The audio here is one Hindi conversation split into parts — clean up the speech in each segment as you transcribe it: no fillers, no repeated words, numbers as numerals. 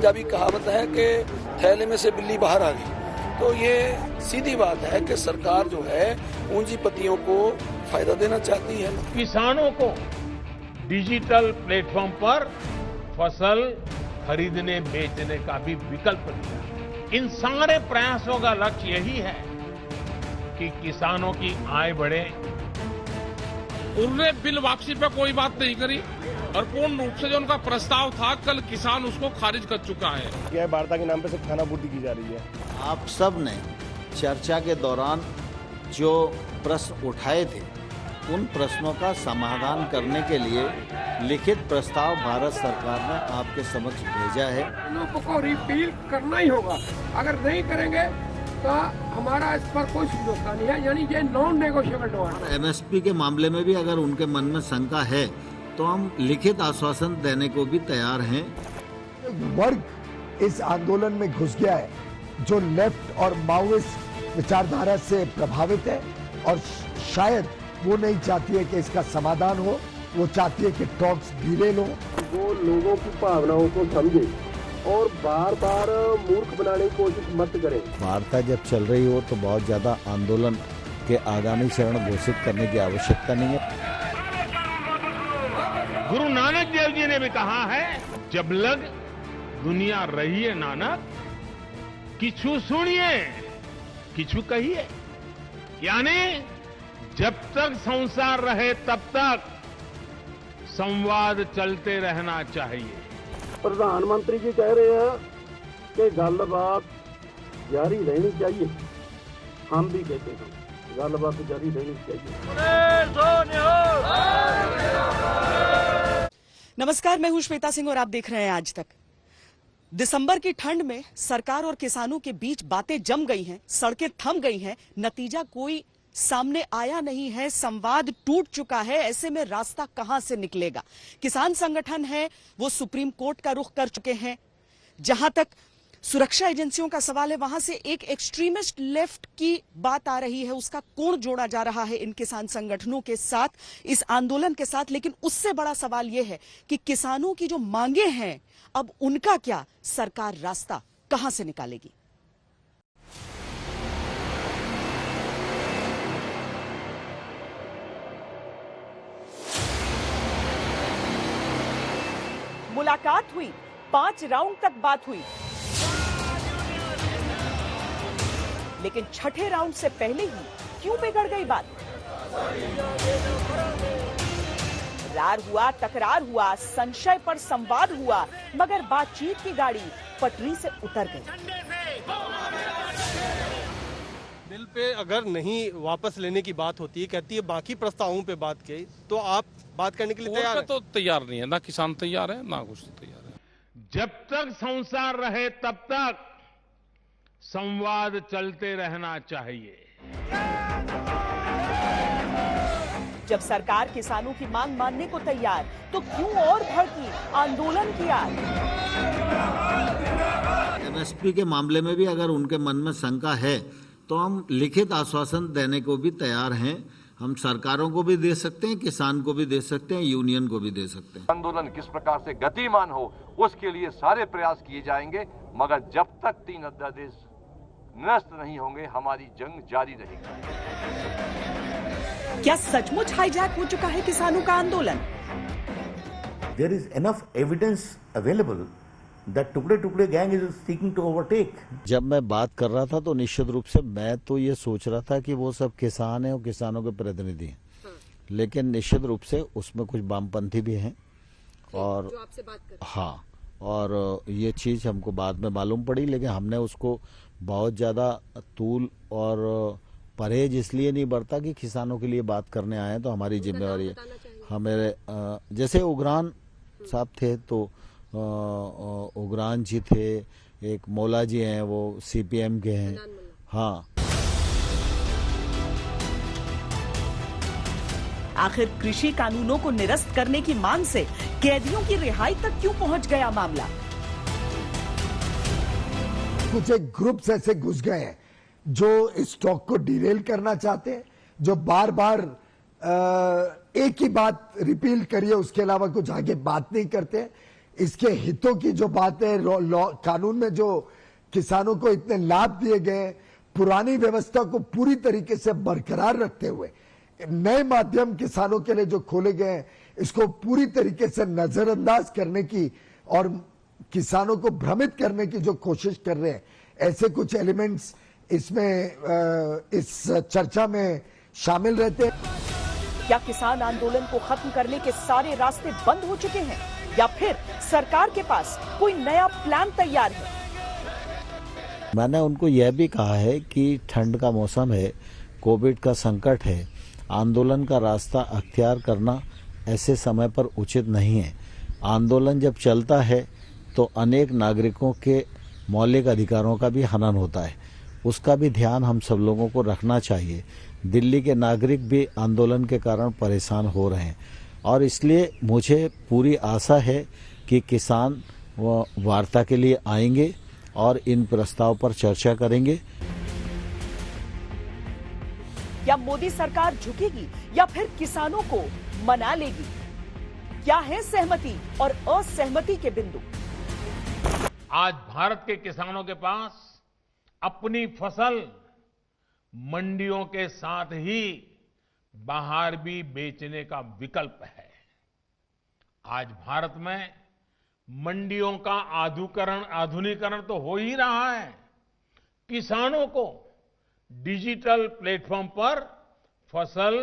पंजाबी कहावत है कि थैले में से बिल्ली बाहर आ गई। तो ये सीधी बात है कि सरकार जो है पूंजीपतियों को फायदा देना चाहती है। किसानों को डिजिटल प्लेटफॉर्म पर फसल खरीदने बेचने का भी विकल्प दिया। इन सारे प्रयासों का लक्ष्य यही है कि किसानों की आय बढ़े। उन्होंने बिल वापसी पर कोई बात नहीं करी और पूर्ण रूप से जो उनका प्रस्ताव था कल किसान उसको खारिज कर चुका है। यह वार्ता के नाम पे सिर्फ खानापूर्ति की जा रही है। आप सब ने चर्चा के दौरान जो प्रश्न उठाए थे उन प्रश्नों का समाधान करने के लिए लिखित प्रस्ताव भारत सरकार ने आपके समक्ष भेजा है। लोगों को रिपील करना ही होगा, अगर नहीं करेंगे तो हमारा इस पर कोई समझौता नहीं है, यानी ये नॉन नेगोशिएबल है। एमएसपी के मामले में भी अगर उनके मन में शंका है तो हम लिखित आश्वासन देने को भी तैयार हैं। वर्ग इस आंदोलन में घुस गया है जो लेफ्ट और माओइस्ट विचारधारा से प्रभावित है और शायद वो नहीं चाहती है कि इसका समाधान हो, वो चाहती है कि टॉक्स डिरेल हो। वो लोगों की भावनाओं को समझे और बार बार मूर्ख बनाने की कोशिश मत करें। वार्ता जब चल रही हो तो बहुत ज्यादा आंदोलन के आगामी चरण घोषित करने की आवश्यकता नहीं है। गुरु नानक देव जी ने भी कहा है, जब लग दुनिया रही है नानक, किछु सुनिए किछु कहिए। यानी जब तक संसार रहे तब तक संवाद चलते रहना चाहिए। प्रधानमंत्री जी कह रहे हैं कि गलबात जारी रहनी चाहिए, हम भी कहते हैं गलबात जारी रहनी चाहिए। नमस्कार, मैं हूं श्वेता सिंह और आप देख रहे हैं आज तक। दिसंबर की ठंड में सरकार और किसानों के बीच बातें जम गई हैं, सड़कें थम गई हैं, नतीजा कोई सामने आया नहीं है, संवाद टूट चुका है। ऐसे में रास्ता कहां से निकलेगा? किसान संगठन है वो सुप्रीम कोर्ट का रुख कर चुके हैं। जहां तक सुरक्षा एजेंसियों का सवाल है, वहां से एक एक्सट्रीमिस्ट लेफ्ट की बात आ रही है, उसका कोण जोड़ा जा रहा है इन किसान संगठनों के साथ, इस आंदोलन के साथ। लेकिन उससे बड़ा सवाल यह है कि किसानों की जो मांगे हैं, अब उनका क्या? सरकार रास्ता कहां से निकालेगी? मुलाकात हुई, 5 राउंड तक बात हुई, लेकिन छठे राउंड से पहले ही क्यों बिगड़ गई बात? रार हुआ, तकरार हुआ, संशय पर संवाद हुआ, मगर बातचीत की गाड़ी पटरी से उतर गई। बिल पे अगर नहीं वापस लेने की बात होती है, कहती है बाकी प्रस्तावों पे बात की, तो आप बात करने के लिए तैयार हैं? तो तैयार नहीं है, ना किसान तैयार है ना कुछ तैयार है। जब तक संसार रहे तब तक संवाद चलते रहना चाहिए। जब सरकार किसानों की मांग मानने को तैयार, तो क्यों और भड़की आंदोलन की आग? एमएसपी के मामले में भी अगर उनके मन में शंका है तो हम लिखित आश्वासन देने को भी तैयार हैं। हम सरकारों को भी दे सकते हैं, किसान को भी दे सकते हैं, यूनियन को भी दे सकते हैं। आंदोलन किस प्रकार से गतिमान हो उसके लिए सारे प्रयास किए जाएंगे, मगर जब तक 3 अध्यादेश निरस्त नहीं होंगे हमारी जंग जारी रहेगी। क्या सचमुच हाईजैक हो चुका है किसानों का आंदोलन? There is enough evidence available that टुकड़े gang is seeking to overtake. जब मैं बात कर रहा था तो निश्चित रूप से मैं तो ये सोच रहा था कि वो सब किसान हैं और किसानों के प्रतिनिधि हैं, लेकिन निश्चित रूप से उसमें कुछ वामपंथी भी हैं और जो आपसे बात कर हाँ, और ये चीज हमको बाद में मालूम पड़ी, लेकिन हमने उसको बहुत ज्यादा तूल और परहेज इसलिए नहीं बरता कि किसानों के लिए बात करने आए तो हमारी जिम्मेवारी है। हमारे जैसे उग्रान साहब थे तो उग्रान जी थे, एक मौला जी हैं वो सीपीएम के हैं। हाँ, आखिर कृषि कानूनों को निरस्त करने की मांग से कैदियों की रिहाई तक क्यों पहुंच गया मामला? कुछ एक ग्रुप्स ऐसे घुस गए हैं जो इस टॉक को डिरेल करना चाहते हैं, जो बार बार एक ही बात रिपील करिए उसके अलावा कुछ आगे बात नहीं करते हैं। इसके हितों की जो बात है, कानून में जो किसानों को इतने लाभ दिए गए, पुरानी व्यवस्था को पूरी तरीके से बरकरार रखते हुए नए माध्यम किसानों के लिए जो खोले गए हैं, इसको पूरी तरीके से नजरअंदाज करने की और किसानों को भ्रमित करने की जो कोशिश कर रहे हैं, ऐसे कुछ एलिमेंट्स इसमें इस चर्चा में शामिल रहते हैं। क्या किसान आंदोलन को खत्म करने के सारे रास्ते बंद हो चुके हैं या फिर सरकार के पास कोई नया प्लान तैयार है? मैंने उनको यह भी कहा है कि ठंड का मौसम है, कोविड का संकट है, आंदोलन का रास्ता अख्तियार करना ऐसे समय पर उचित नहीं है। आंदोलन जब चलता है तो अनेक नागरिकों के मौलिक अधिकारों का भी हनन होता है, उसका भी ध्यान हम सब लोगों को रखना चाहिए। दिल्ली के नागरिक भी आंदोलन के कारण परेशान हो रहे हैं और इसलिए मुझे पूरी आशा है कि किसान वार्ता के लिए आएंगे और इन प्रस्ताव पर चर्चा करेंगे। क्या मोदी सरकार झुकेगी या फिर किसानों को मना लेगी? क्या है सहमति और असहमति के बिंदु? आज भारत के किसानों के पास अपनी फसल मंडियों के साथ ही बाहर भी बेचने का विकल्प है। आज भारत में मंडियों का आधुनिकीकरण तो हो ही रहा है। किसानों को डिजिटल प्लेटफॉर्म पर फसल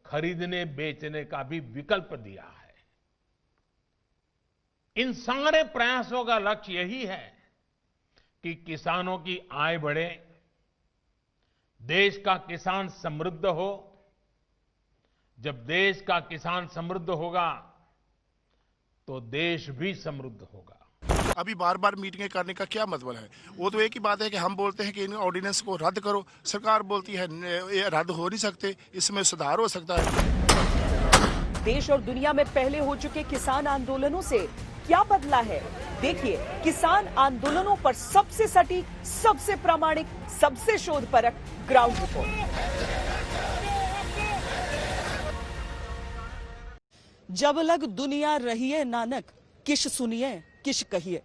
खरीदने बेचने का भी विकल्प दिया है। इन सारे प्रयासों का लक्ष्य यही है कि किसानों की आय बढ़े, देश का किसान समृद्ध हो। जब देश का किसान समृद्ध होगा तो देश भी समृद्ध होगा। अभी बार बार मीटिंगें करने का क्या मतलब है? वो तो एक ही बात है कि हम बोलते हैं कि इन ऑर्डिनेंस को रद्द करो, सरकार बोलती है ये रद्द हो नहीं सकते, इसमें सुधार हो सकता है। देश और दुनिया में पहले हो चुके किसान आंदोलनों से क्या बदला है? देखिए किसान आंदोलनों पर सबसे सटीक, सबसे प्रामाणिक, सबसे शोधपरक ग्राउंड रिपोर्ट। जब लग दुनिया रहिए नानक, किश सुनिए किश कहिए।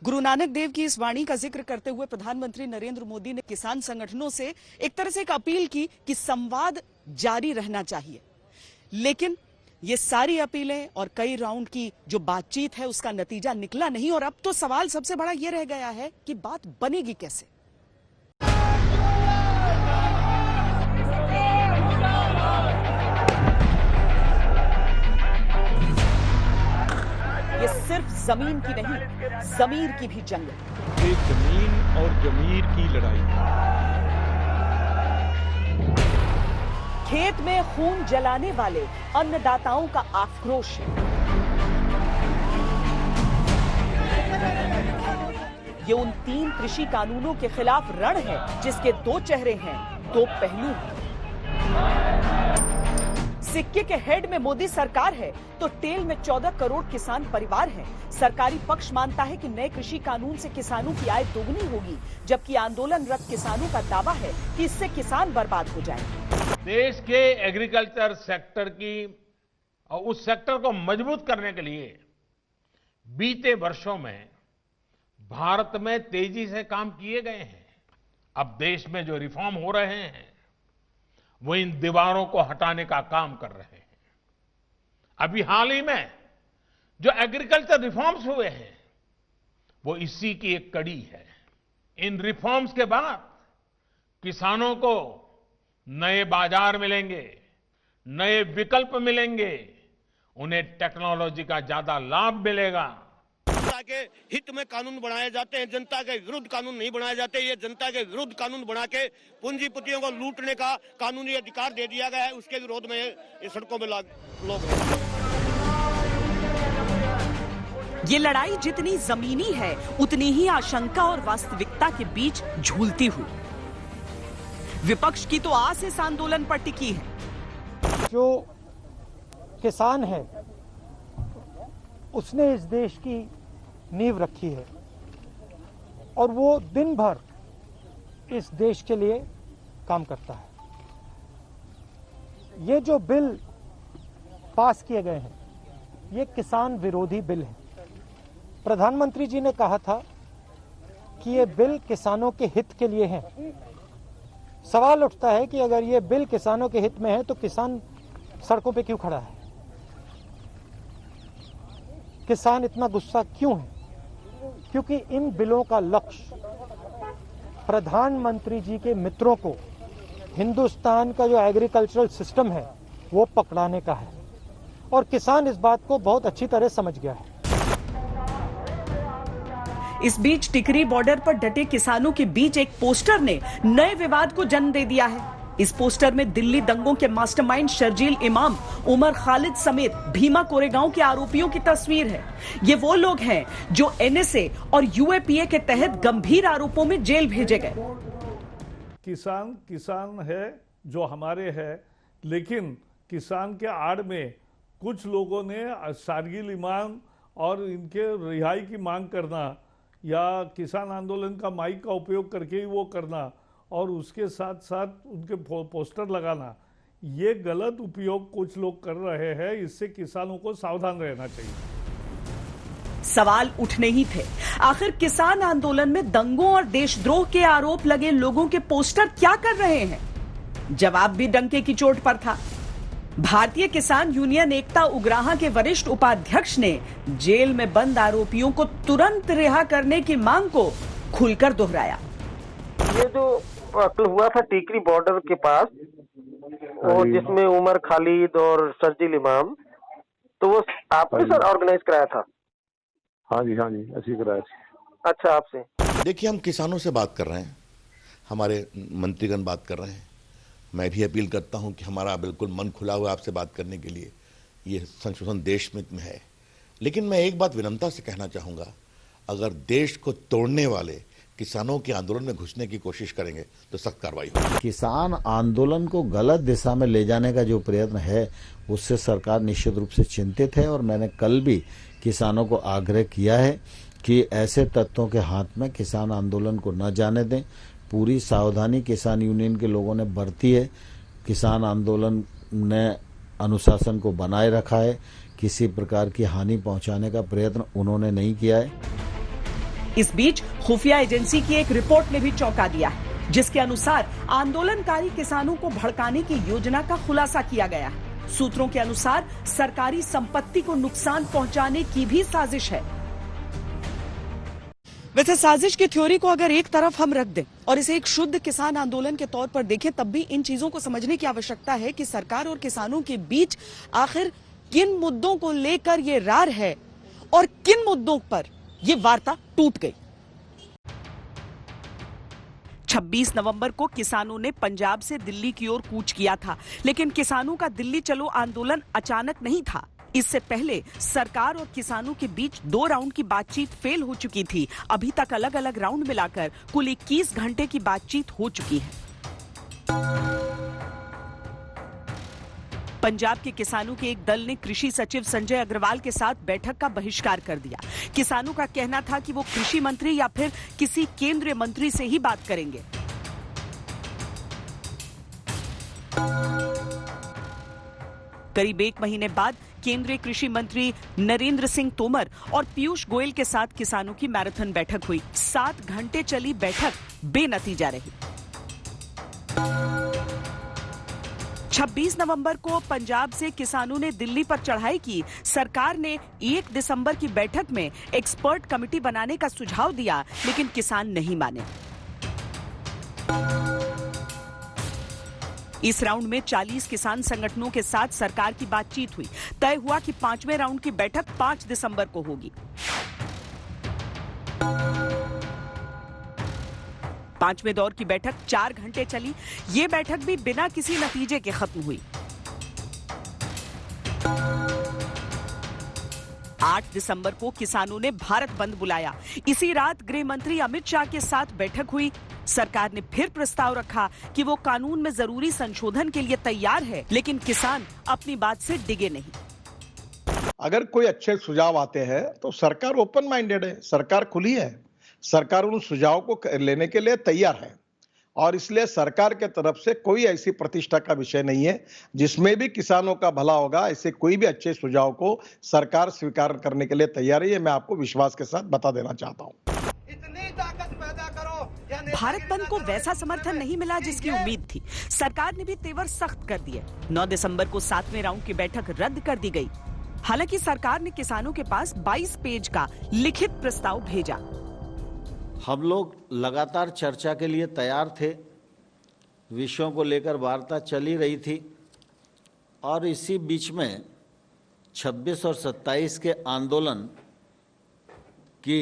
गुरु नानक देव की इस वाणी का जिक्र करते हुए प्रधानमंत्री नरेंद्र मोदी ने किसान संगठनों से एक तरह से एक अपील की कि संवाद जारी रहना चाहिए। लेकिन ये सारी अपीलें और कई राउंड की जो बातचीत है उसका नतीजा निकला नहीं और अब तो सवाल सबसे बड़ा ये रह गया है कि बात बनेगी कैसे। ये सिर्फ जमीन की नहीं, जमीर की भी जंग है। ये जमीन और जमीर की लड़ाई है। खेत में खून जलाने वाले अन्नदाताओं का आक्रोश है। ये उन 3 कृषि कानूनों के खिलाफ रण है जिसके 2 चेहरे हैं, 2 पहलू हैं। सिक्के के हेड में मोदी सरकार है तो टेल में 14 करोड़ किसान परिवार हैं। सरकारी पक्ष मानता है कि नए कृषि कानून से किसानों की आय दोगुनी होगी, जबकि आंदोलनरत किसानों का दावा है कि इससे किसान बर्बाद हो जाएंगे। देश के एग्रीकल्चर सेक्टर की और उस सेक्टर को मजबूत करने के लिए बीते वर्षों में भारत में तेजी से काम किए गए हैं। अब देश में जो रिफॉर्म हो रहे हैं वो इन दीवारों को हटाने का काम कर रहे हैं। अभी हाल ही में जो एग्रीकल्चर रिफॉर्म्स हुए हैं वो इसी की एक कड़ी है। इन रिफॉर्म्स के बाद किसानों को नए बाजार मिलेंगे, नए विकल्प मिलेंगे, उन्हें टेक्नोलॉजी का ज्यादा लाभ मिलेगा। जनता के हित में कानून बनाए जाते हैं, जनता के विरुद्ध कानून नहीं बनाए जाते। ये जनता के विरुद्ध कानून बना के पूंजीपतियों को लूटने का कानूनी अधिकार दे दिया गया है, उसके विरोध में ये सड़कों में लोग हैं। ये लड़ाई जितनी जमीनी है उतनी ही आशंका और वास्तविकता के बीच झूलती हुई। विपक्ष की तो आस इस आंदोलन पर टिकी है। जो किसान है उसने इस देश की नींव रखी है और वो दिन भर इस देश के लिए काम करता है। ये जो बिल पास किए गए हैं ये किसान विरोधी बिल हैं। प्रधानमंत्री जी ने कहा था कि ये बिल किसानों के हित के लिए है। सवाल उठता है कि अगर ये बिल किसानों के हित में है तो किसान सड़कों पे क्यों खड़ा है? किसान इतना गुस्सा क्यों है? क्योंकि इन बिलों का लक्ष्य प्रधानमंत्री जी के मित्रों को हिंदुस्तान का जो एग्रीकल्चरल सिस्टम है वो पकड़ाने का है, और किसान इस बात को बहुत अच्छी तरह समझ गया है। इस बीच टिकरी बॉर्डर पर डटे किसानों के बीच एक पोस्टर ने नए विवाद को जन्म दे दिया है। इस पोस्टर में दिल्ली दंगों के मास्टरमाइंड शर्जील इमाम, उमर खालिद समेत भीमा कोरेगांव के आरोपियों की तस्वीर है। ये वो लोग हैं जो एनएसए और यूएपीए के तहत गंभीर आरोपों में जेल भेजे गए। किसान है जो हमारे है, लेकिन किसान के आड़ में कुछ लोगों ने शर्जील इमाम और इनके रिहाई की मांग करना या किसान आंदोलन का माइक का उपयोग करके ही वो करना और उसके साथ साथ उनके पोस्टर लगाना, ये गलत उपयोग कुछ लोग कर रहे हैं। इससे किसानों को सावधान रहना चाहिए। सवाल उठने ही थे, आखिर किसान आंदोलन में दंगों और देशद्रोह के आरोप लगे लोगों के पोस्टर क्या कर रहे हैं? जवाब भी डंके की चोट पर था। भारतीय किसान यूनियन एकता उग्राहा के वरिष्ठ उपाध्यक्ष ने जेल में बंद आरोपियों को तुरंत रिहा करने की मांग को खुलकर दोहराया। ये जो हुआ था टिकरी बॉर्डर के पास, वो जिसमें उमर खालिद और शर्जील इमाम, तो वो आपने सर ऑर्गेनाइज कराया था? हाँ जी ऐसे ही कराया था। अच्छा, आपसे देखिए, हम किसानों से बात कर रहे हैं, हमारे मंत्रीगण बात कर रहे हैं। मैं भी अपील करता हूं कि हमारा बिल्कुल मन खुला हुआ आपसे बात करने के लिए। ये संशोधन देश में है, लेकिन मैं एक बात विनम्रता से कहना चाहूँगा, अगर देश को तोड़ने वाले किसानों के आंदोलन में घुसने की कोशिश करेंगे तो सख्त कार्रवाई होगी। किसान आंदोलन को गलत दिशा में ले जाने का जो प्रयत्न है उससे सरकार निश्चित रूप से चिंतित है, और मैंने कल भी किसानों को आग्रह किया है कि ऐसे तत्वों के हाथ में किसान आंदोलन को न जाने दें। पूरी सावधानी किसान यूनियन के लोगों ने बरती है। किसान आंदोलन ने अनुशासन को बनाए रखा है, किसी प्रकार की हानि पहुंचाने का प्रयत्न उन्होंने नहीं किया है। इस बीच खुफिया एजेंसी की एक रिपोर्ट ने भी चौंका दिया है, जिसके अनुसार आंदोलनकारी किसानों को भड़काने की योजना का खुलासा किया गया है। सूत्रों के अनुसार सरकारी संपत्ति को नुकसान पहुंचाने की भी साजिश है। वैसे साजिश की थ्योरी को अगर एक तरफ हम रख दें और इसे एक शुद्ध किसान आंदोलन के तौर पर देखें, तब भी इन चीजों को समझने की आवश्यकता है कि सरकार और किसानों के बीच आखिर किन मुद्दों को लेकर ये रार है और किन मुद्दों पर ये वार्ता टूट गई। 26 नवंबर को किसानों ने पंजाब से दिल्ली की ओर कूच किया था, लेकिन किसानों का दिल्ली चलो आंदोलन अचानक नहीं था। इससे पहले सरकार और किसानों के बीच 2 राउंड की बातचीत फेल हो चुकी थी। अभी तक अलग अलग राउंड मिलाकर कुल 21 घंटे की बातचीत हो चुकी है। पंजाब के किसानों के एक दल ने कृषि सचिव संजय अग्रवाल के साथ बैठक का बहिष्कार कर दिया। किसानों का कहना था कि वो कृषि मंत्री या फिर किसी केंद्रीय मंत्री से ही बात करेंगे। करीब 1 महीने बाद केंद्रीय कृषि मंत्री नरेंद्र सिंह तोमर और पीयूष गोयल के साथ किसानों की मैराथन बैठक हुई। 7 घंटे चली बैठक बेनतीजा रही। 26 नवंबर को पंजाब से किसानों ने दिल्ली पर चढ़ाई की। सरकार ने 1 दिसंबर की बैठक में एक्सपर्ट कमेटी बनाने का सुझाव दिया, लेकिन किसान नहीं माने। इस राउंड में 40 किसान संगठनों के साथ सरकार की बातचीत हुई। तय हुआ कि 5वें राउंड की बैठक 5 दिसंबर को होगी। 5वें दौर की बैठक 4 घंटे चली। ये बैठक भी बिना किसी नतीजे के खत्म हुई। 8 दिसंबर को किसानों ने भारत बंद बुलाया। इसी रात गृह मंत्री अमित शाह के साथ बैठक हुई। सरकार ने फिर प्रस्ताव रखा कि वो कानून में जरूरी संशोधन के लिए तैयार है, लेकिन किसान अपनी बात से डिगे नहीं। अगर कोई अच्छे सुझाव आते हैं तो सरकार ओपन माइंडेड है, सरकार खुली है, सरकार उन सुझावों को लेने के लिए तैयार है। और इसलिए सरकार के तरफ से कोई ऐसी प्रतिष्ठा का विषय नहीं है जिसमें भी किसानों का भला होगा। ऐसे कोई भी अच्छे सुझाव को सरकार स्वीकार करने के लिए तैयार है, ये मैं आपको विश्वास के साथ बता देना चाहता हूँ। भारत बंद को वैसा समर्थन नहीं मिला जिसकी उम्मीद थी। सरकार ने भी तेवर सख्त कर दिए। 9 दिसंबर को 7वें राउंड की बैठक रद्द कर दी गई। हालांकि सरकार ने किसानों के पास 22 पेज का लिखित प्रस्ताव भेजा। हम लोग लगातार चर्चा के लिए तैयार थे, विषयों को लेकर वार्ता चल ही रही थी और इसी बीच में 26 और 27 के आंदोलन की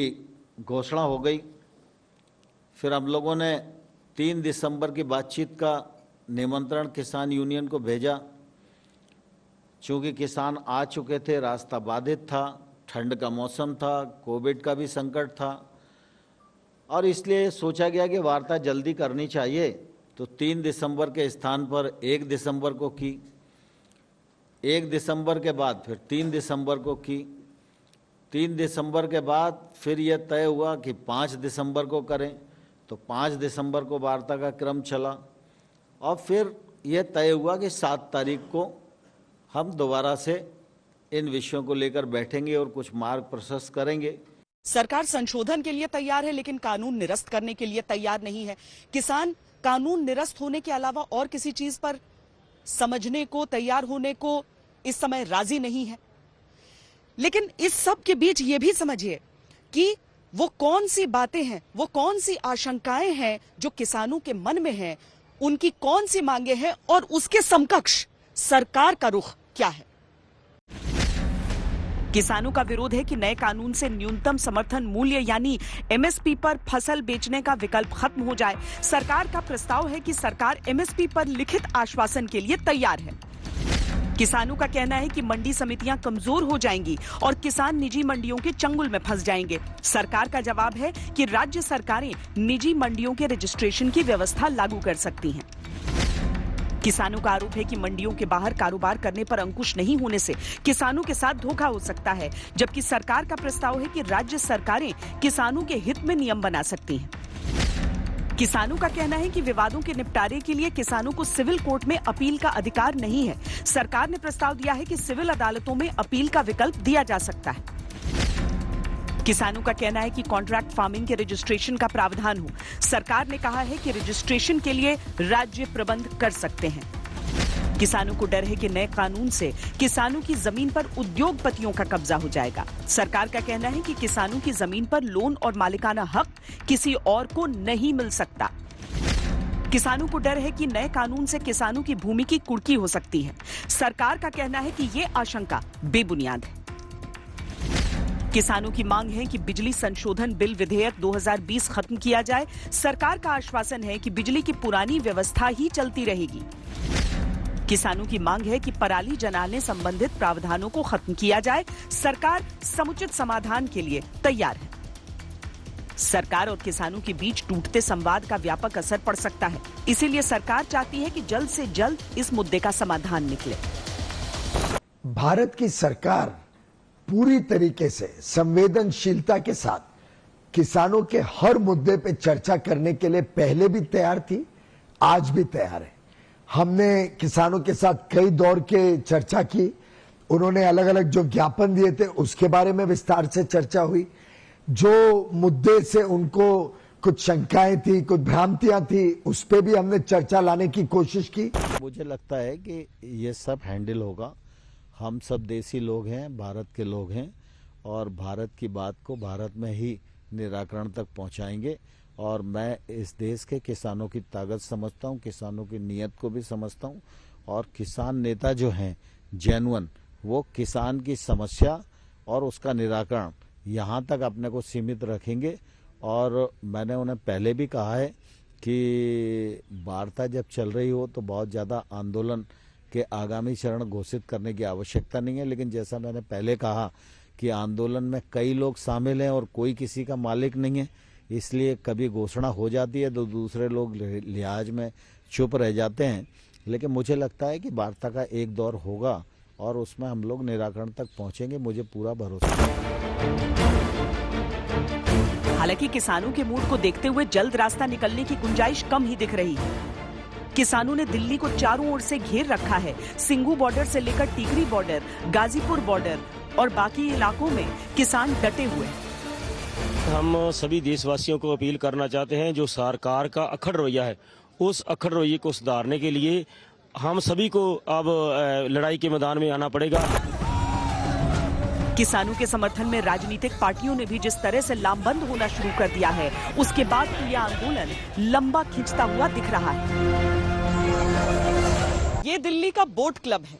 घोषणा हो गई। फिर हम लोगों ने 3 दिसंबर की बातचीत का निमंत्रण किसान यूनियन को भेजा। चूँकि किसान आ चुके थे, रास्ता बाधित था, ठंड का मौसम था, कोविड का भी संकट था और इसलिए सोचा गया कि वार्ता जल्दी करनी चाहिए। तो 3 दिसंबर के स्थान पर 1 दिसंबर को की, 1 दिसंबर के बाद फिर 3 दिसंबर को की, 3 दिसंबर के बाद फिर यह तय हुआ कि 5 दिसंबर को करें, तो 5 दिसंबर को वार्ता का क्रम चला और फिर यह तय हुआ कि 7 तारीख को हम दोबारा से इन विषयों को लेकर बैठेंगे और कुछ मार्ग प्रशस्त करेंगे। सरकार संशोधन के लिए तैयार है लेकिन कानून निरस्त करने के लिए तैयार नहीं है। किसान कानून निरस्त होने के अलावा और किसी चीज पर समझने को, तैयार होने को इस समय राजी नहीं है। लेकिन इस सब के बीच ये भी समझिए कि वो कौन सी बातें हैं, वो कौन सी आशंकाएं हैं जो किसानों के मन में हैं, उनकी कौन सी मांगे हैं और उसके समकक्ष सरकार का रुख क्या है। किसानों का विरोध है कि नए कानून से न्यूनतम समर्थन मूल्य यानी एमएसपी पर फसल बेचने का विकल्प खत्म हो जाए। सरकार का प्रस्ताव है कि सरकार एमएसपी पर लिखित आश्वासन के लिए तैयार है। किसानों का कहना है कि मंडी समितियां कमजोर हो जाएंगी और किसान निजी मंडियों के चंगुल में फंस जाएंगे। सरकार का जवाब है कि राज्य सरकारें निजी मंडियों के रजिस्ट्रेशन की व्यवस्था लागू कर सकती हैं। किसानों का आरोप है कि मंडियों के बाहर कारोबार करने पर अंकुश नहीं होने से किसानों के साथ धोखा हो सकता है, जबकि सरकार का प्रस्ताव है कि राज्य सरकारें किसानों के हित में नियम बना सकती हैं। किसानों का कहना है कि विवादों के निपटारे के लिए किसानों को सिविल कोर्ट में अपील का अधिकार नहीं है। सरकार ने प्रस्ताव दिया है कि सिविल अदालतों में अपील का विकल्प दिया जा सकता है। किसानों का कहना है कि कॉन्ट्रैक्ट फार्मिंग के रजिस्ट्रेशन का प्रावधान हो। सरकार ने कहा है कि रजिस्ट्रेशन के लिए राज्य प्रबंध कर सकते हैं। किसानों को डर है कि नए कानून से किसानों की जमीन पर उद्योगपतियों का कब्जा हो जाएगा। सरकार का कहना है कि किसानों की जमीन पर लोन और मालिकाना हक किसी और को नहीं मिल सकता। किसानों को डर है कि नए कानून से किसानों की भूमि की कुर्की हो सकती है। सरकार का कहना है कि ये आशंका बेबुनियाद है। किसानों की मांग है कि बिजली संशोधन बिल विधेयक 2020 खत्म किया जाए। सरकार का आश्वासन है कि बिजली की पुरानी व्यवस्था ही चलती रहेगी। किसानों की मांग है कि पराली जलाने संबंधित प्रावधानों को खत्म किया जाए। सरकार समुचित समाधान के लिए तैयार है। सरकार और किसानों के बीच टूटते संवाद का व्यापक असर पड़ सकता है, इसीलिए सरकार चाहती है कि जल्द से जल्द इस मुद्दे का समाधान निकले। भारत की सरकार पूरी तरीके से संवेदनशीलता के साथ किसानों के हर मुद्दे पे चर्चा करने के लिए पहले भी तैयार थी, आज भी तैयार है। हमने किसानों के साथ कई दौर के चर्चा की, उन्होंने अलग अलग जो ज्ञापन दिए थे उसके बारे में विस्तार से चर्चा हुई। जो मुद्दे से उनको कुछ शंकाएं थी, कुछ भ्रांतियां थी, उस पे भी हमने चर्चा लाने की कोशिश की। मुझे लगता है कि ये सब हैंडल होगा। हम सब देसी लोग हैं, भारत के लोग हैं और भारत की बात को भारत में ही निराकरण तक पहुंचाएंगे। और मैं इस देश के किसानों की ताकत समझता हूं, किसानों की नीयत को भी समझता हूं और किसान नेता जो हैं जेन्युइन, वो किसान की समस्या और उसका निराकरण यहाँ तक अपने को सीमित रखेंगे। और मैंने उन्हें पहले भी कहा है कि वार्ता जब चल रही हो तो बहुत ज़्यादा आंदोलन के आगामी चरण घोषित करने की आवश्यकता नहीं है। लेकिन जैसा मैंने पहले कहा कि आंदोलन में कई लोग शामिल हैं और कोई किसी का मालिक नहीं है, इसलिए कभी घोषणा हो जाती है तो दूसरे लोग लिहाज में चुप रह जाते हैं। लेकिन मुझे लगता है कि वार्ता का एक दौर होगा और उसमें हम लोग निराकरण तक पहुंचेंगे, मुझे पूरा भरोसा है। हालांकि किसानों के मूड को देखते हुए जल्द रास्ता निकलने की गुंजाइश कम ही दिख रही है। किसानों ने दिल्ली को चारों ओर से घेर रखा है। सिंघू बॉर्डर से लेकर टीकरी बॉर्डर, गाजीपुर बॉर्डर और बाकी इलाकों में किसान डटे हुए हैं। हम सभी देशवासियों को अपील करना चाहते हैं, जो सरकार का अखड़ रवैया है, उस अखड़ रवैये को सुधारने के लिए हम सभी को अब लड़ाई के मैदान में आना पड़ेगा। किसानों के समर्थन में राजनीतिक पार्टियों ने भी जिस तरह से लामबंद होना शुरू कर दिया है, उसके बाद तो यह आंदोलन लंबा खिंचता हुआ दिख रहा है। ये दिल्ली का बोट क्लब है।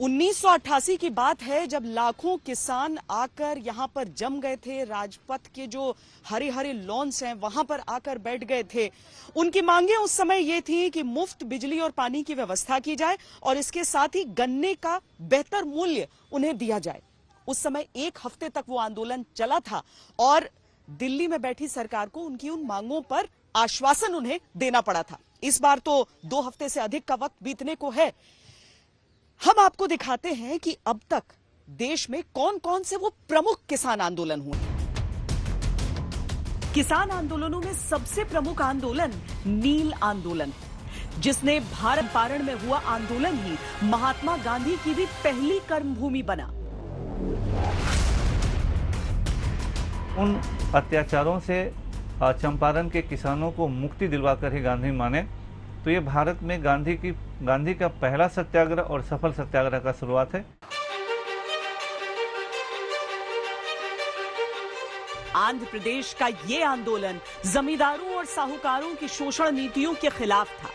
1988 की बात है जब लाखों किसान आकर यहां पर जम गए थे। राजपथ के जो हरे हरे लॉन्स हैं वहां पर आकर बैठ गए थे। उनकी मांगें उस समय ये थी कि मुफ्त बिजली और पानी की व्यवस्था की जाए और इसके साथ ही गन्ने का बेहतर मूल्य उन्हें दिया जाए। उस समय 1 हफ्ते तक वो आंदोलन चला था और दिल्ली में बैठी सरकार को उनकी उन मांगों पर आश्वासन उन्हें देना पड़ा था। इस बार तो 2 हफ्ते से अधिक का वक्त बीतने को है। हम आपको दिखाते हैं कि अब तक देश में कौन कौन से वो प्रमुख किसान आंदोलन हुए। किसान आंदोलनों में सबसे प्रमुख आंदोलन नील आंदोलन, जिसने भारत पारण में हुआ आंदोलन ही महात्मा गांधी की भी पहली कर्मभूमि बना। उन अत्याचारों से चंपारण के किसानों को मुक्ति दिलवाकर ही गांधी माने, तो ये भारत में गांधी का पहला सत्याग्रह और सफल सत्याग्रह का शुरुआत है। आंध्र प्रदेश का ये आंदोलन जमींदारों और साहूकारों की शोषण नीतियों के खिलाफ था।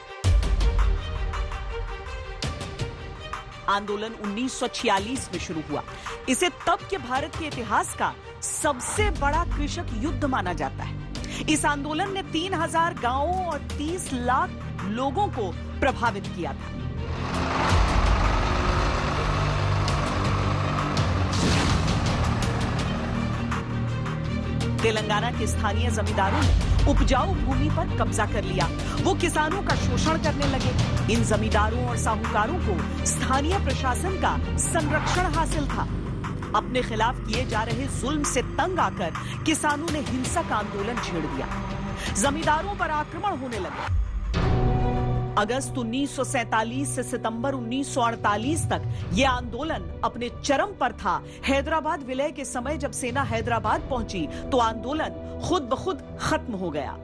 आंदोलन 1946 में शुरू हुआ। इसे तब के भारत के इतिहास का सबसे बड़ा कृषक युद्ध माना जाता है। इस आंदोलन ने 3000 गांवों और 30 लाख लोगों को प्रभावित किया था। तेलंगाना के स्थानीय जमींदारों ने उपजाऊ भूमि पर कब्जा कर लिया। वो किसानों का शोषण करने लगे। इन जमींदारों और साहूकारों को स्थानीय प्रशासन का संरक्षण हासिल था। अपने खिलाफ किए जा रहे जुल्म से तंग आकर किसानों ने हिंसक आंदोलन छेड़ दिया। जमींदारों पर आक्रमण होने लगे। अगस्त 1947 से सितंबर 1948 तक यह आंदोलन अपने चरम पर था। हैदराबाद विलय के समय जब सेना हैदराबाद पहुंची तो आंदोलन खुद ब खुद खत्म हो गया।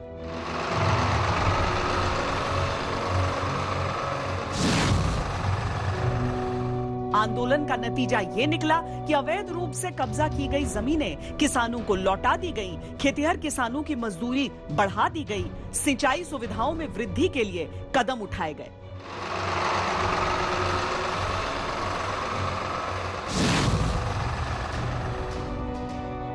आंदोलन का नतीजा ये निकला कि अवैध रूप से कब्जा की गई जमीनें किसानों को लौटा दी गई, खेतिहर किसानों की मजदूरी बढ़ा दी गई, सिंचाई सुविधाओं में वृद्धि के लिए कदम उठाए गए।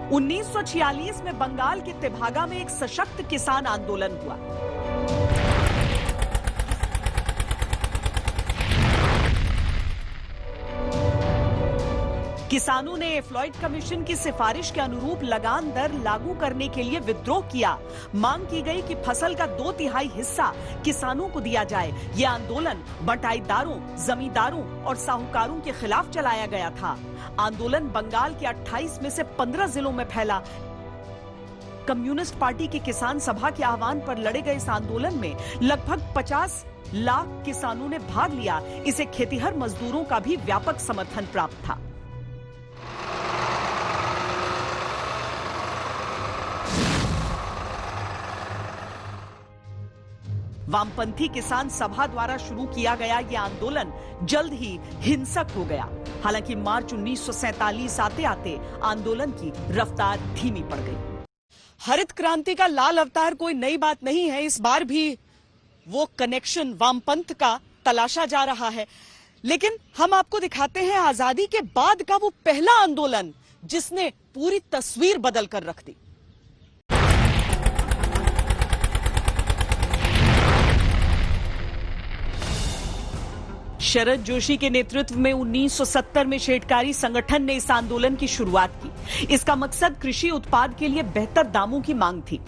– 1946 में बंगाल के तेभागा में एक सशक्त किसान आंदोलन हुआ। किसानों ने फ्लॉयड कमीशन की सिफारिश के अनुरूप लगान दर लागू करने के लिए विद्रोह किया। मांग की गई कि फसल का 2/3 हिस्सा किसानों को दिया जाए। यह आंदोलन बंटाईदारों, जमींदारों और साहूकारों के खिलाफ चलाया गया था। आंदोलन बंगाल के 28 में से 15 जिलों में फैला। कम्युनिस्ट पार्टी की किसान सभा के आह्वान पर लड़े गए इस आंदोलन में लगभग 50 लाख किसानों ने भाग लिया। इसे खेतिहर मजदूरों का भी व्यापक समर्थन प्राप्त था। वामपंथी किसान सभा द्वारा शुरू किया गया यह आंदोलन जल्द ही हिंसक हो गया। हालांकि मार्च 1947 आते आते आंदोलन की रफ्तार धीमी पड़ गई। हरित क्रांति का लाल अवतार कोई नई बात नहीं है। इस बार भी वो कनेक्शन वामपंथ का तलाशा जा रहा है। लेकिन हम आपको दिखाते हैं आजादी के बाद का वो पहला आंदोलन जिसने पूरी तस्वीर बदल कर रख दी। शरद जोशी के नेतृत्व में 1970 में शेतकारी संगठन ने इस आंदोलन की शुरुआत की। इसका मकसद कृषि उत्पाद के लिए बेहतर दामों की मांग थी।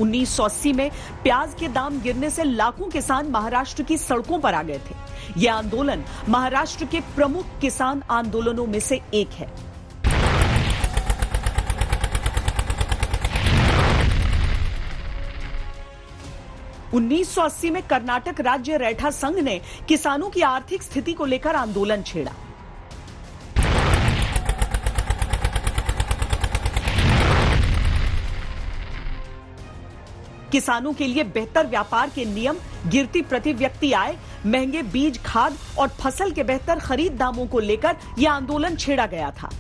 1980 में प्याज के दाम गिरने से लाखों किसान महाराष्ट्र की सड़कों पर आ गए थे। यह आंदोलन महाराष्ट्र के प्रमुख किसान आंदोलनों में से एक है। 1980 में कर्नाटक राज्य रैठा संघ ने किसानों की आर्थिक स्थिति को लेकर आंदोलन छेड़ा। किसानों के लिए बेहतर व्यापार के नियम, गिरती प्रति व्यक्ति आय, महंगे बीज, खाद और फसल के बेहतर खरीद दामों को लेकर यह आंदोलन छेड़ा गया था।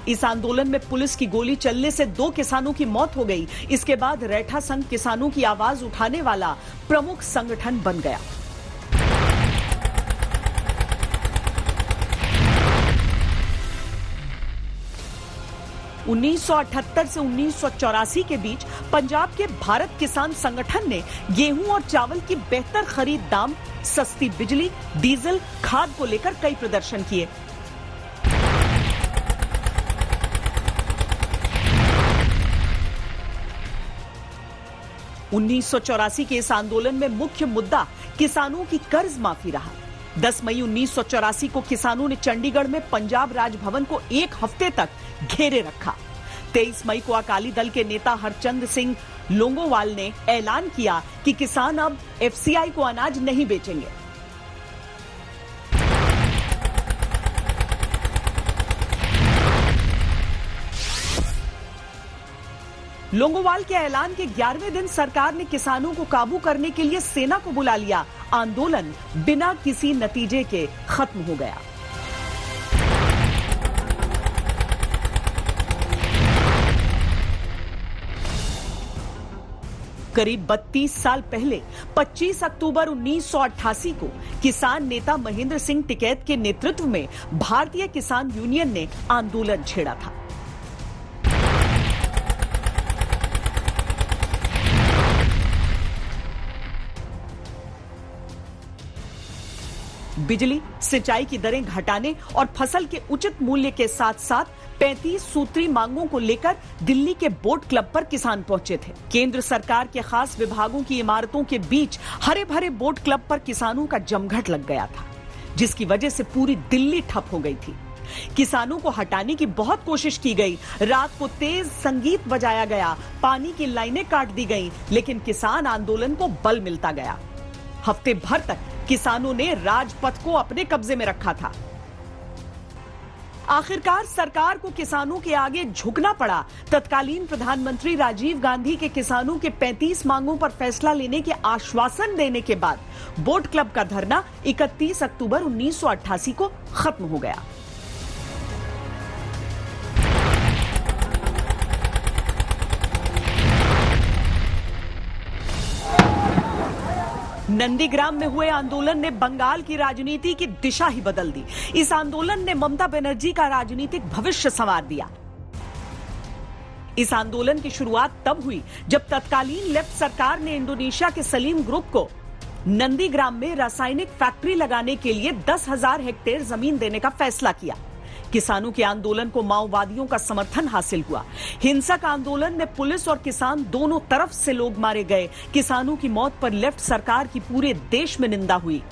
इस आंदोलन में पुलिस की गोली चलने से 2 किसानों की मौत हो गई। इसके बाद रैठा संघ किसानों की आवाज उठाने वाला प्रमुख संगठन बन गया। (1978 से 1984 के बीच पंजाब के भारत किसान संगठन ने गेहूं और चावल की बेहतर खरीद दाम, सस्ती बिजली, डीजल, खाद को लेकर कई प्रदर्शन किए। (1984 के इस आंदोलन में मुख्य मुद्दा किसानों की कर्ज माफी रहा। 10 मई 1984 को किसानों ने चंडीगढ़ में पंजाब राजभवन को 1 हफ्ते तक घेरे रखा। 23 मई को अकाली दल के नेता हरचंद सिंह लोंगोवाल ने ऐलान किया कि किसान अब एफसीआई को अनाज नहीं बेचेंगे। लोंगोवाल के ऐलान के 11वें दिन सरकार ने किसानों को काबू करने के लिए सेना को बुला लिया। आंदोलन बिना किसी नतीजे के खत्म हो गया। करीब 32 साल पहले 25 अक्टूबर 1988 को किसान नेता महेंद्र सिंह टिकैत के नेतृत्व में भारतीय किसान यूनियन ने आंदोलन छेड़ा था। बिजली, सिंचाई की दरें घटाने और फसल के उचित मूल्य के साथ साथ 35 सूत्री मांगों को लेकर दिल्ली के बोट क्लब पर किसान पहुंचे थे। केंद्र सरकार के खास विभागों की इमारतों के बीच हरे भरे बोट क्लब पर किसानों का जमघट लग गया था, जिसकी वजह से पूरी दिल्ली ठप हो गई थी। किसानों को हटाने की बहुत कोशिश की गई। रात को तेज संगीत बजाया गया, पानी की लाइनें काट दी गईं, लेकिन किसान आंदोलन को बल मिलता गया। हफ्ते भर तक किसानों ने राजपथ को अपने कब्जे में रखा था। आखिरकार सरकार को किसानों के आगे झुकना पड़ा। तत्कालीन प्रधानमंत्री राजीव गांधी के किसानों के 35 मांगों पर फैसला लेने के आश्वासन देने के बाद बोट क्लब का धरना 31 अक्टूबर 1988 को खत्म हो गया। नंदीग्राम में हुए आंदोलन ने बंगाल की राजनीति की दिशा ही बदल दी। इस आंदोलन ने ममता बनर्जी का राजनीतिक भविष्य संवार दिया। इस आंदोलन की शुरुआत तब हुई जब तत्कालीन लेफ्ट सरकार ने इंडोनेशिया के सलीम ग्रुप को नंदीग्राम में रासायनिक फैक्ट्री लगाने के लिए 10,000 हेक्टेयर जमीन देने का फैसला किया। किसानों के आंदोलन को माओवादियों का समर्थन हासिल हुआ। हिंसक आंदोलन में पुलिस और किसान दोनों तरफ से लोग मारे गए। किसानों की मौत पर लेफ्ट सरकार की पूरे देश में निंदा हुई।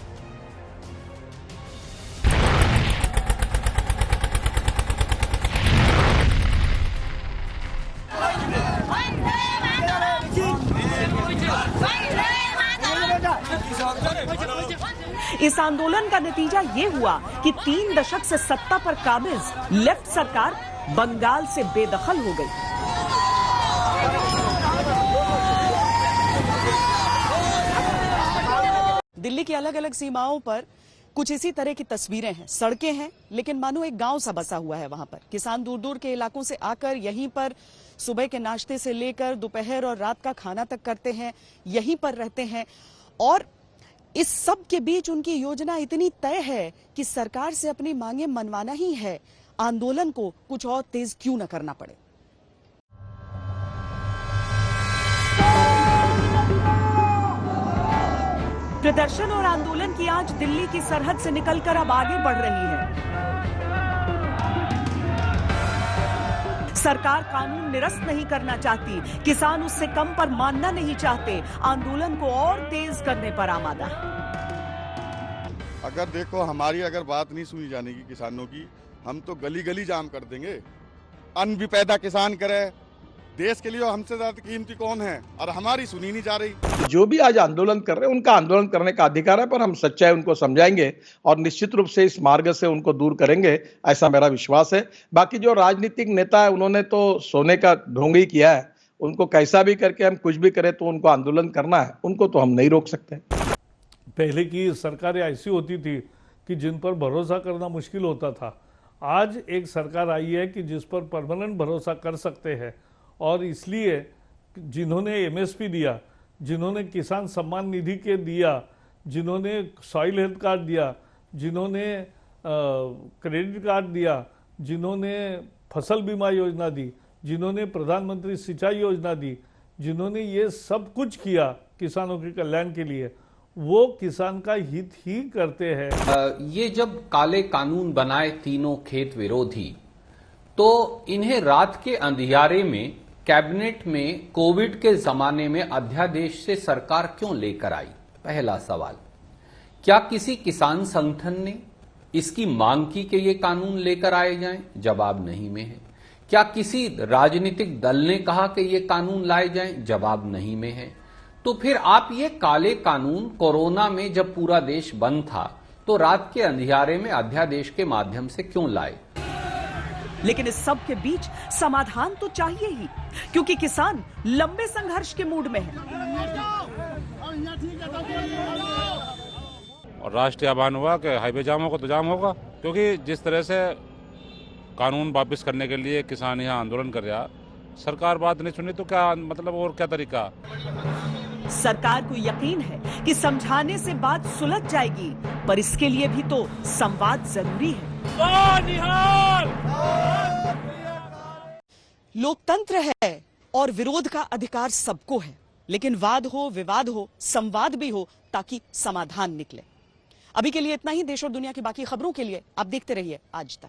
इस आंदोलन का नतीजा ये हुआ कि 3 दशक से सत्ता पर काबिज लेफ्ट सरकार बंगाल से बेदखल हो गई। दिल्ली की अलग अलग सीमाओं पर कुछ इसी तरह की तस्वीरें हैं। सड़कें हैं, लेकिन मानो एक गांव सा बसा हुआ है वहां पर। किसान दूर दूर के इलाकों से आकर यहीं पर सुबह के नाश्ते से लेकर दोपहर और रात का खाना तक करते हैं, यहीं पर रहते हैं। और इस सब के बीच उनकी योजना इतनी तय है कि सरकार से अपनी मांगे मनवाना ही है, आंदोलन को कुछ और तेज क्यों न करना पड़े। प्रदर्शन और आंदोलन की आंच दिल्ली की सरहद से निकलकर अब आगे बढ़ रही है। सरकार कानून निरस्त नहीं करना चाहती, किसान उससे कम पर मानना नहीं चाहते, आंदोलन को और तेज करने पर आमादा है। अगर देखो हमारी अगर बात नहीं सुनी जाने की किसानों की, हम तो गली गली जाम कर देंगे। अन्न भी पैदा किसान करे, देश के लिए हमसे ज्यादा कीमती कौन है, और हमारी सुनी नहीं जा रही। जो भी आज आंदोलन कर रहे हैं उनका आंदोलन करने का अधिकार है, पर हम सच्चाई उनको समझाएंगे और निश्चित रूप से इस मार्ग से उनको दूर करेंगे, ऐसा मेरा विश्वास है। बाकी जो राजनीतिक नेता है उन्होंने तो सोने का ढोंग ही किया है, उनको कैसा भी करके हम कुछ भी करें तो उनको आंदोलन करना है, उनको तो हम नहीं रोक सकते। पहले की सरकारें ऐसी होती थी कि जिन पर भरोसा करना मुश्किल होता था। आज एक सरकार आई है कि जिस पर परमानेंट भरोसा कर सकते हैं, और इसलिए जिन्होंने एमएसपी दिया, जिन्होंने किसान सम्मान निधि के दिया, जिन्होंने सॉइल हेल्थ कार्ड दिया, जिन्होंने क्रेडिट कार्ड दिया, जिन्होंने फसल बीमा योजना दी, जिन्होंने प्रधानमंत्री सिंचाई योजना दी, जिन्होंने ये सब कुछ किया किसानों के कल्याण के लिए, वो किसान का हित ही करते हैं। ये जब काले कानून बनाए तीनों खेत विरोधी, तो इन्हें रात के अंधियारे में कैबिनेट में कोविड के जमाने में अध्यादेश से सरकार क्यों लेकर आई? पहला सवाल, क्या किसी किसान संगठन ने इसकी मांग की कि ये कानून लेकर आए जाएं? जवाब नहीं में है। क्या किसी राजनीतिक दल ने कहा कि ये कानून लाए जाएं? जवाब नहीं में है। तो फिर आप ये काले कानून कोरोना में जब पूरा देश बंद था तो रात के अंधियारे में अध्यादेश के माध्यम से क्यों लाए? लेकिन इस सब के बीच समाधान तो चाहिए ही, क्योंकि किसान लंबे संघर्ष के मूड में है। और राष्ट्रीय आह्वान हुआ कि हाईवे जाम होगा तो जाम होगा, क्योंकि जिस तरह से कानून वापस करने के लिए किसान यहाँ आंदोलन कर रहा, सरकार बात नहीं सुनी तो क्या मतलब और क्या तरीका? सरकार को यकीन है कि समझाने से बात सुलझ जाएगी, पर इसके लिए भी तो संवाद जरूरी है। लोकतंत्र है और विरोध का अधिकार सबको है, लेकिन वाद हो, विवाद हो, संवाद भी हो, ताकि समाधान निकले। अभी के लिए इतना ही। देश और दुनिया की बाकी खबरों के लिए आप देखते रहिए आज तक।